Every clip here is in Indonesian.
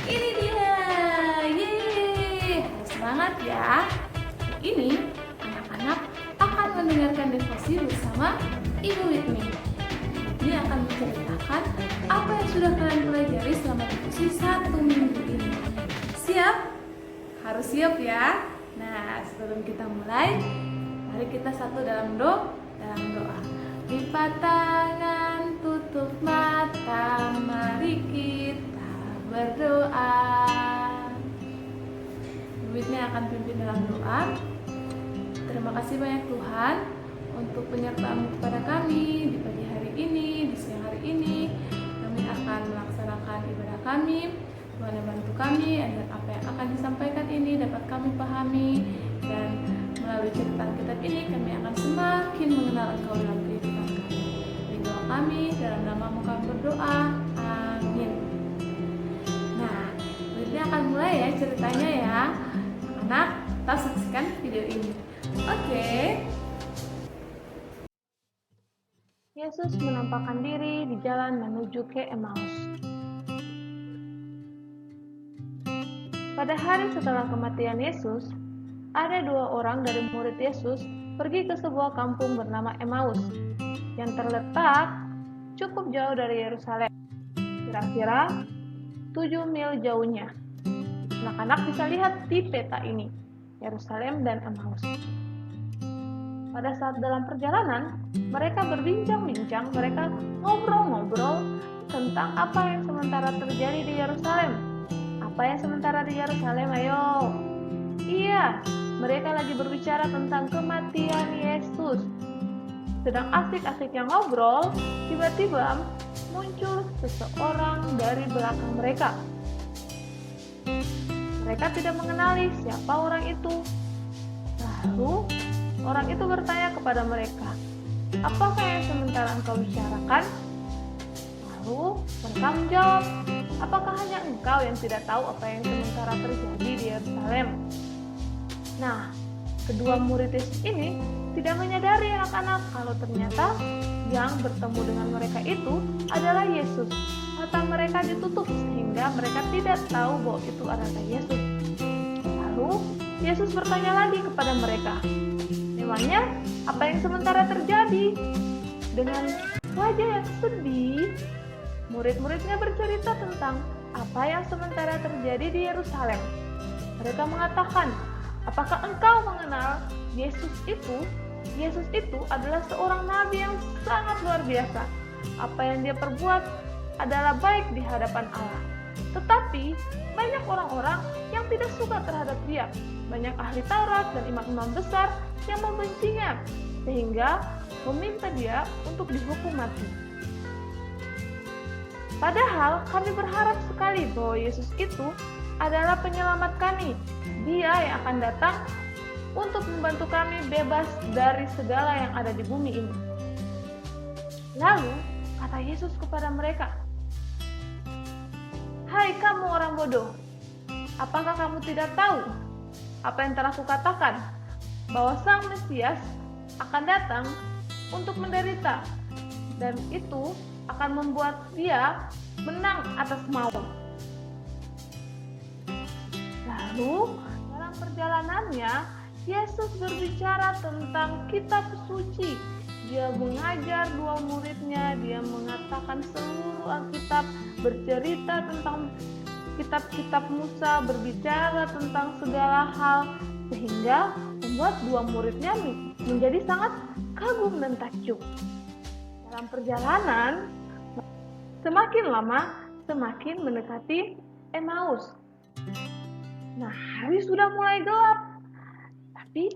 ini dia. Yeay, harus semangat ya. Ini anak-anak akan mendengarkan devosi bersama Ibu Whitney. Ini akan menceritakan apa yang sudah kalian pelajari selama devosi 1 minggu ini. Siap? Harus siap ya. Nah, sebelum kita mulai, mari kita satu dalam doa. Lipat tangan, tutup mata, mari kita berdoa. Whitney akan pimpin dalam doa. Terima kasih banyak Tuhan untuk penyertaan-Mu kepada kami di pagi hari ini, di siang hari ini. Kami akan melaksanakan ibadah kami. Tuhan yang bantu kami agar apa yang akan disampaikan ini dapat kami pahami, dan melalui cerita kitab ini kami akan semakin mengenal Engkau dalam kehidupan kami. Beri doa kami, dalam nama-Mu kami berdoa. Amin. Nah, Whitney akan mulai ya ceritanya ya. Anak, tetap saksikan video ini. Oke. Yesus menampakkan diri di jalan menuju ke Emmaus. Pada hari setelah kematian Yesus, ada 2 orang dari murid Yesus pergi ke sebuah kampung bernama Emmaus yang terletak cukup jauh dari Yerusalem, kira-kira 7 mil jauhnya. Anak-anak bisa lihat di peta ini, Yerusalem dan Emmaus. Pada saat dalam perjalanan, mereka berbincang-bincang, mereka ngobrol-ngobrol tentang apa yang sementara terjadi di Yerusalem. Apa yang sementara di Yerusalem, ayo? Iya, mereka lagi berbicara tentang kematian Yesus. Sedang asik-asiknya ngobrol, tiba-tiba muncul seseorang dari belakang mereka. Mereka tidak mengenali siapa orang itu. Lalu, orang itu bertanya kepada mereka, "Apakah yang sementara engkau bicarakan?" Lalu, mereka menjawab, "Apakah hanya engkau yang tidak tahu apa yang sementara terjadi di Yerusalem?" Nah, kedua murid Yesus ini tidak menyadari anak-anak kalau ternyata yang bertemu dengan mereka itu adalah Yesus. Mata mereka ditutup sehingga mereka tidak tahu bahwa itu adalah Yesus. Lalu, Yesus bertanya lagi kepada mereka, "Memangnya apa yang sementara terjadi?" Dengan wajah yang sedih, murid-muridnya bercerita tentang apa yang sementara terjadi di Yerusalem. Mereka mengatakan, "Apakah engkau mengenal Yesus itu? Yesus itu adalah seorang nabi yang sangat luar biasa. Apa yang dia perbuat adalah baik di hadapan Allah. Tetapi banyak orang-orang yang tidak suka terhadap dia. Banyak ahli Taurat dan imam-imam besar yang membencinya, sehingga meminta dia untuk dihukum mati. Padahal kami berharap sekali bahwa Yesus itu adalah penyelamat kami. Dia yang akan datang untuk membantu kami bebas dari segala yang ada di bumi ini." Lalu kata Yesus kepada mereka, "Hai kamu orang bodoh, apakah kamu tidak tahu apa yang telah kukatakan, bahwa Sang Mesias akan datang untuk menderita, dan itu akan membuat dia menang atas maut?" Lalu dalam perjalanannya, Yesus berbicara tentang kitab suci. Dia mengajar 2 muridnya, dia mengatakan seluruh Alkitab, bercerita tentang kitab-kitab Musa, berbicara tentang segala hal, sehingga membuat 2 muridnya menjadi sangat kagum dan takjub. Dalam perjalanan, semakin lama semakin mendekati Emmaus. Nah, hari sudah mulai gelap, tapi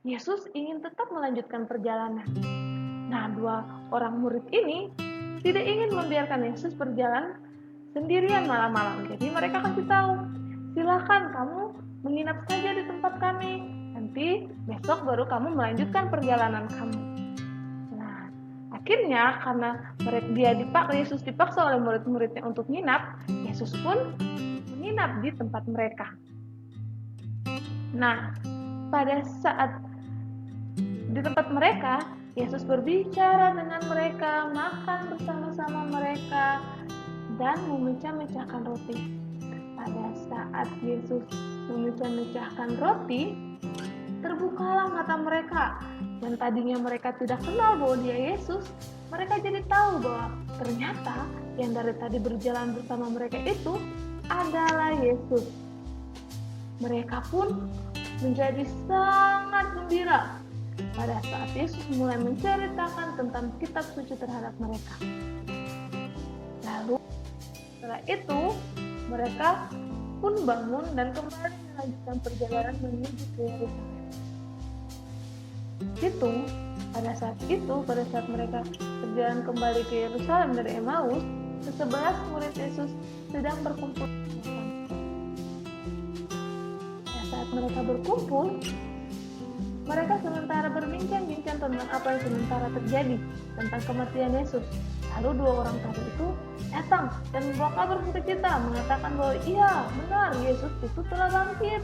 Yesus ingin tetap melanjutkan perjalanan. Nah, 2 orang murid ini tidak ingin membiarkan Yesus berjalan sendirian malam-malam. Jadi mereka kasih tahu, "Silakan kamu menginap saja di tempat kami. Nanti besok baru kamu melanjutkan perjalanan kamu." Nah, akhirnya karena Yesus dipaksa oleh murid-muridnya untuk nginap, Yesus pun menginap di tempat mereka. Nah, pada saat di tempat mereka, Yesus berbicara dengan mereka, makan bersama-sama mereka, dan memecah-mecahkan roti. Pada saat Yesus memecah-mecahkan roti, terbukalah mata mereka. Yang tadinya mereka tidak kenal bahwa dia Yesus, mereka jadi tahu bahwa ternyata yang dari tadi berjalan bersama mereka itu adalah Yesus. Mereka pun menjadi sangat gembira pada saat Yesus mulai menceritakan tentang kitab suci terhadap mereka. Lalu setelah itu mereka pun bangun dan kembali melanjutkan perjalanan menuju ke Yerusalem. Pada saat mereka berjalan kembali ke Yerusalem dari Emmaus, ke-11 murid Yesus sedang berkumpul. Pada saat mereka berkumpul, mereka sementara berbincang-bincang tentang apa yang sementara terjadi tentang kematian Yesus. Lalu 2 orang tadi itu datang dan membawa kabar sukacita, mengatakan bahwa iya, benar, Yesus itu telah bangkit.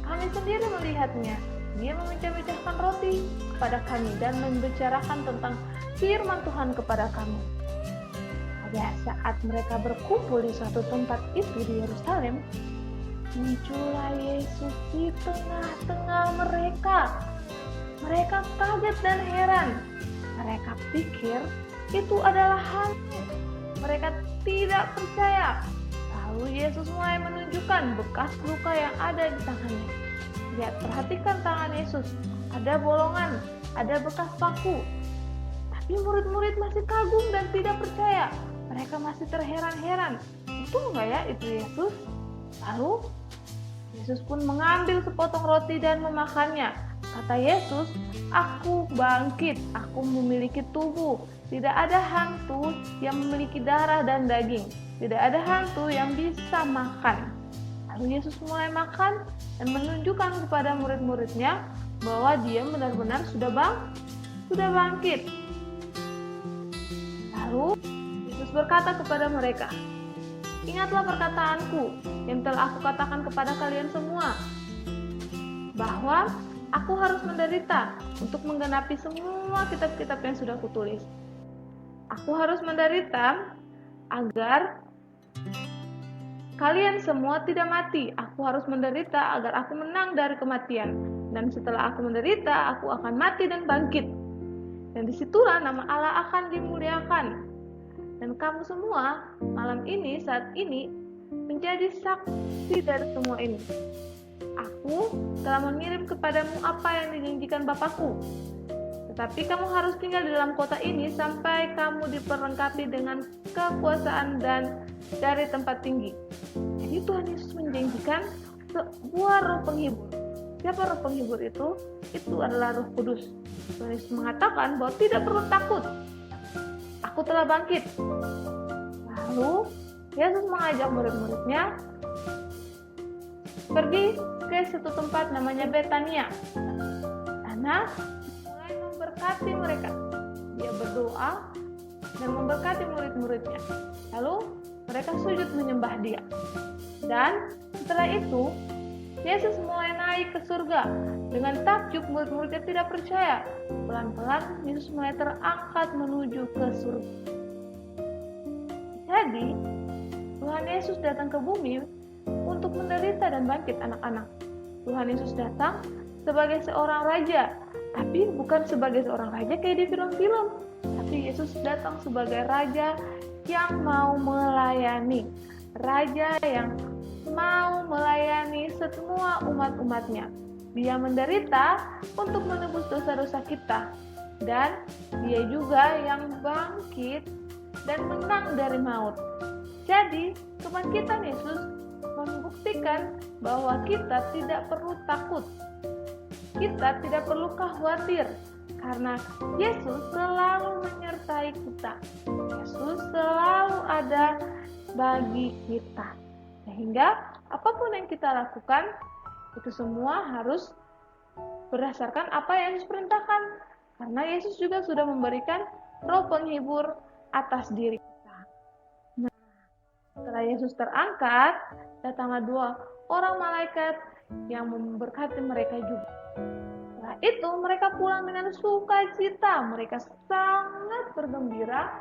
Kami sendiri melihatnya. Dia memecah-mecahkan roti kepada kami dan membicarakan tentang firman Tuhan kepada kami. Pada saat mereka berkumpul di suatu tempat itu di Yerusalem, muncullah Yesus di tengah-tengah mereka. Mereka kaget dan heran. Mereka pikir itu adalah hantu. Mereka tidak percaya. Lalu Yesus mulai menunjukkan bekas luka yang ada di tangannya. Lihat, perhatikan tangan Yesus. Ada bolongan, ada bekas paku. Tapi murid-murid masih kagum dan tidak percaya. Mereka masih terheran-heran. Betul nggak ya itu Yesus? Lalu Yesus pun mengambil sepotong roti dan memakannya. Kata Yesus, "Aku bangkit, aku memiliki tubuh. Tidak ada hantu yang memiliki darah dan daging. Tidak ada hantu yang bisa makan." Lalu Yesus mulai makan dan menunjukkan kepada murid-muridnya bahwa dia benar-benar sudah bangkit. Lalu Yesus berkata kepada mereka, "Ingatlah perkataanku yang telah aku katakan kepada kalian semua, bahwa aku harus menderita untuk menggenapi semua kitab-kitab yang sudah kutulis. Aku harus menderita agar kalian semua tidak mati. Aku harus menderita agar aku menang dari kematian. Dan setelah aku menderita, aku akan mati dan bangkit. Dan disitulah nama Allah akan dimuliakan. Dan kamu semua malam ini, saat ini, menjadi saksi dari semua ini. Aku telah mengirim kepadamu apa yang dijanjikan Bapakku. Tetapi kamu harus tinggal di dalam kota ini sampai kamu diperlengkapi dengan kekuasaan dan dari tempat tinggi." Jadi Tuhan Yesus menjanjikan sebuah roh penghibur. Siapa roh penghibur itu? Itu adalah Roh Kudus. Tuhan Yesus mengatakan bahwa tidak perlu takut. Aku telah bangkit. Lalu Yesus mengajak murid-muridnya pergi ke satu tempat namanya Betania. Sana mulai memberkati mereka. Dia berdoa dan memberkati murid-muridnya. Lalu mereka sujud menyembah dia. Dan setelah itu Yesus mulai naik ke surga. Dengan takjub murid-muridnya tidak percaya. Pelan-pelan Yesus mulai terangkat menuju ke surga. Jadi Tuhan Yesus datang ke bumi untuk menderita dan bangkit anak-anak. Tuhan Yesus datang sebagai seorang raja, tapi bukan sebagai seorang raja kayak di film-film. Tapi Yesus datang sebagai raja yang mau melayani. Raja yang mau melayani semua umat-umatnya. Dia menderita untuk menebus dosa-dosa kita. Dan dia juga yang bangkit dan menang dari maut. Jadi, kebangkitan Yesus membuktikan bahwa kita tidak perlu takut. Kita tidak perlu khawatir. Karena Yesus selalu menyertai kita. Yesus selalu ada bagi kita. Sehingga apapun yang kita lakukan, itu semua harus berdasarkan apa yang Yesus perintahkan. Karena Yesus juga sudah memberikan roh penghibur atas diri kita. Nah, setelah Yesus terangkat, datanglah 2 orang malaikat yang memberkati mereka juga. Setelah itu mereka pulang dengan sukacita. Mereka sangat bergembira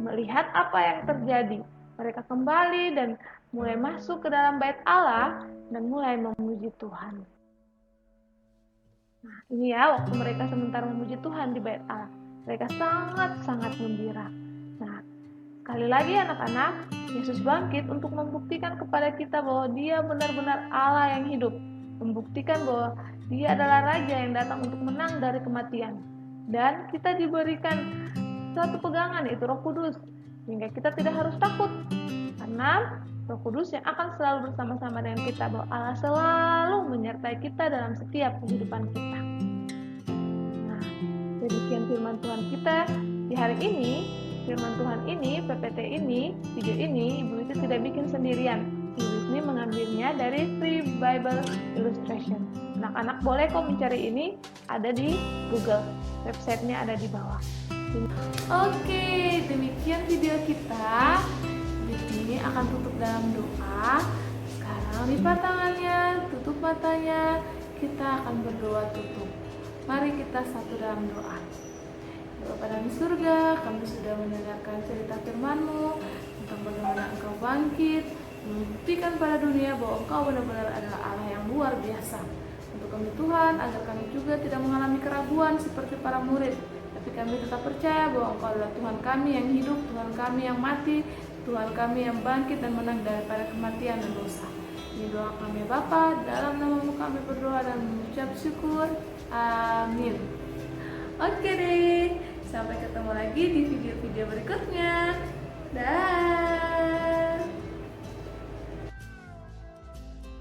melihat apa yang terjadi. Mereka kembali dan mulai masuk ke dalam bait Allah dan mulai memuji Tuhan. Nah, ini ya waktu mereka sementara memuji Tuhan di bait Allah. Mereka sangat-sangat gembira. Nah, sekali lagi anak-anak, Yesus bangkit untuk membuktikan kepada kita bahwa Dia benar-benar Allah yang hidup. Membuktikan bahwa Dia adalah Raja yang datang untuk menang dari kematian. Dan kita diberikan satu pegangan, yaitu Roh Kudus, sehingga kita tidak harus takut. Karena Roh Kudus yang akan selalu bersama-sama dengan kita, bahwa Allah selalu menyertai kita dalam setiap kehidupan kita. Nah, demikian firman Tuhan kita di hari ini. Firman Tuhan ini, PPT ini, video ini, Ibu itu tidak bikin sendirian. Ibu ini mengambilnya dari Free Bible Illustration. Anak-anak boleh kok mencari ini, ada di Google. Websitenya ada di bawah. Oke, demikian video kita. Di sini akan tutup dalam doa. Sekarang lipat tangannya, tutup matanya. Kita akan berdoa tutup. Mari kita satu dalam doa. Bapa dalam surga, kami sudah mendengarkan cerita firman-Mu tentang bagaimana Engkau bangkit, membuktikan pada dunia bahwa Engkau benar-benar adalah Allah yang luar biasa. Untuk kami Tuhan, agar kami juga tidak mengalami keraguan seperti para murid, tapi kami tetap percaya bahwa Engkau adalah Tuhan kami yang hidup, Tuhan kami yang mati, Tuhan kami yang bangkit dan menang daripada kematian dan dosa. Ini doa kami Bapa, dalam nama-Mu kami berdoa dan mengucap syukur. Amin. Oke deh. Sampai ketemu lagi di video-video berikutnya. Dah.